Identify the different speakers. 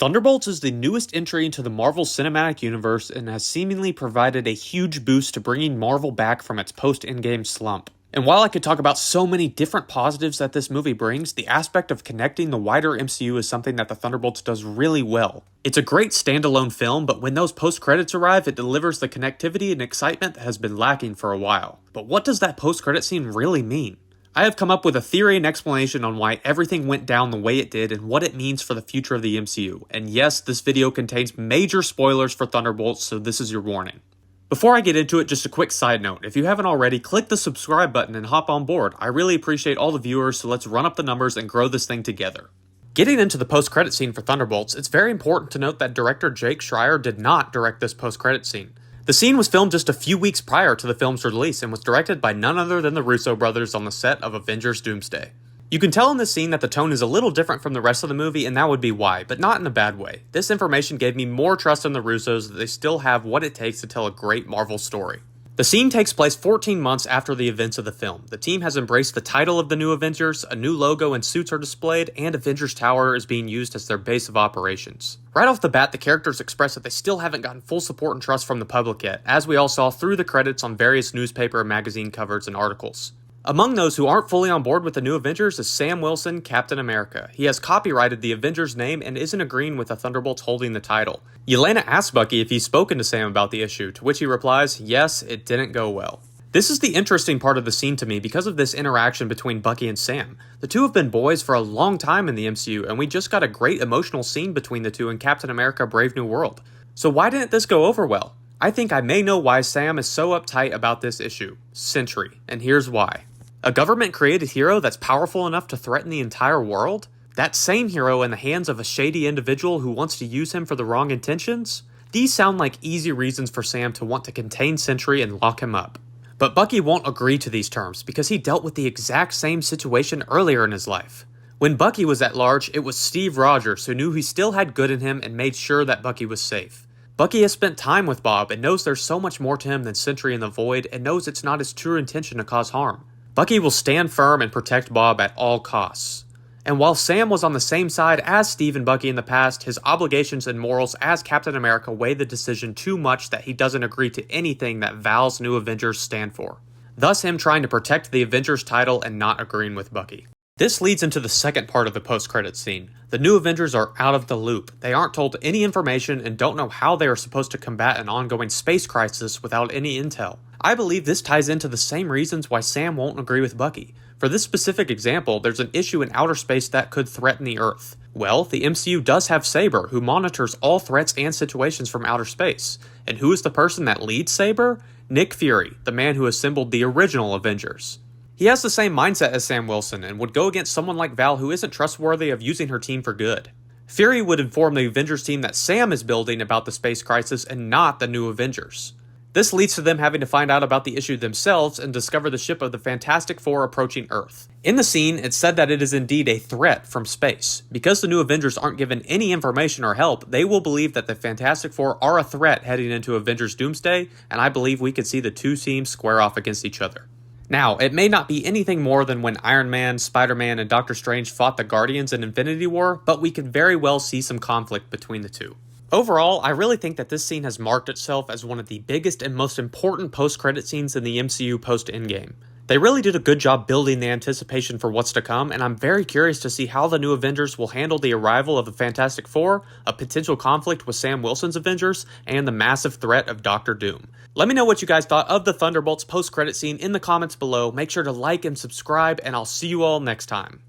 Speaker 1: Thunderbolts is the newest entry into the Marvel Cinematic Universe and has seemingly provided a huge boost to bringing Marvel back from its post-Endgame slump. And while I could talk about so many different positives that this movie brings, the aspect of connecting the wider MCU is something that the Thunderbolts does really well. It's a great standalone film, but when those post-credits arrive, it delivers the connectivity and excitement that has been lacking for a while. But what does that post-credit scene really mean? I have come up with a theory and explanation on why everything went down the way it did and what it means for the future of the MCU. And yes, this video contains major spoilers for Thunderbolts, so this is your warning. Before I get into it, just a quick side note. If you haven't already, click the subscribe button and hop on board. I really appreciate all the viewers, so let's run up the numbers and grow this thing together. Getting into the post-credit scene for Thunderbolts, it's very important to note that director Jake Schreier did not direct this post-credit scene. The scene was filmed just a few weeks prior to the film's release and was directed by none other than the Russo brothers on the set of Avengers Doomsday. You can tell in this scene that the tone is a little different from the rest of the movie, and that would be why, but not in a bad way. This information gave me more trust in the Russos that they still have what it takes to tell a great Marvel story. The scene takes place 14 months after the events of the film. The team has embraced the title of the new Avengers, a new logo and suits are displayed, and Avengers Tower is being used as their base of operations. Right off the bat, the characters express that they still haven't gotten full support and trust from the public yet, as we all saw through the credits on various newspaper and magazine covers and articles. Among those who aren't fully on board with the new Avengers is Sam Wilson, Captain America. He has copyrighted the Avengers name and isn't agreeing with the Thunderbolts holding the title. Yelena asks Bucky if he's spoken to Sam about the issue, to which he replies, yes, it didn't go well. This is the interesting part of the scene to me because of this interaction between Bucky and Sam. The two have been boys for a long time in the MCU, and we just got a great emotional scene between the two in Captain America Brave New World. So why didn't this go over well? I think I may know why Sam is so uptight about this issue. Sentry, and here's why. A government-created hero that's powerful enough to threaten the entire world? That same hero in the hands of a shady individual who wants to use him for the wrong intentions? These sound like easy reasons for Sam to want to contain Sentry and lock him up. But Bucky won't agree to these terms because he dealt with the exact same situation earlier in his life. When Bucky was at large, it was Steve Rogers who knew he still had good in him and made sure that Bucky was safe. Bucky has spent time with Bob and knows there's so much more to him than Sentry in the Void and knows it's not his true intention to cause harm. Bucky will stand firm and protect Bob at all costs. And while Sam was on the same side as Steve and Bucky in the past, his obligations and morals as Captain America weigh the decision too much that he doesn't agree to anything that Val's new Avengers stand for. Thus him trying to protect the Avengers title and not agreeing with Bucky. This leads into the second part of the post-credits scene. The new Avengers are out of the loop. They aren't told any information and don't know how they are supposed to combat an ongoing space crisis without any intel. I believe this ties into the same reasons why Sam won't agree with Bucky. For this specific example, there's an issue in outer space that could threaten the Earth. Well, the MCU does have Saber, who monitors all threats and situations from outer space. And who is the person that leads Saber? Nick Fury, the man who assembled the original Avengers. He has the same mindset as Sam Wilson and would go against someone like Val who isn't trustworthy of using her team for good. Fury would inform the Avengers team that Sam is building about the space crisis and not the new Avengers. This leads to them having to find out about the issue themselves and discover the ship of the Fantastic Four approaching Earth. In the scene, it's said that it is indeed a threat from space. Because the new Avengers aren't given any information or help, they will believe that the Fantastic Four are a threat heading into Avengers Doomsday, and I believe we could see the two teams square off against each other. Now, it may not be anything more than when Iron Man, Spider-Man, and Doctor Strange fought the Guardians in Infinity War, but we could very well see some conflict between the two. Overall, I really think that this scene has marked itself as one of the biggest and most important post-credit scenes in the MCU post-Endgame. They really did a good job building the anticipation for what's to come, and I'm very curious to see how the new Avengers will handle the arrival of the Fantastic Four, a potential conflict with Sam Wilson's Avengers, and the massive threat of Doctor Doom. Let me know what you guys thought of the Thunderbolts post-credit scene in the comments below. Make sure to like and subscribe, and I'll see you all next time.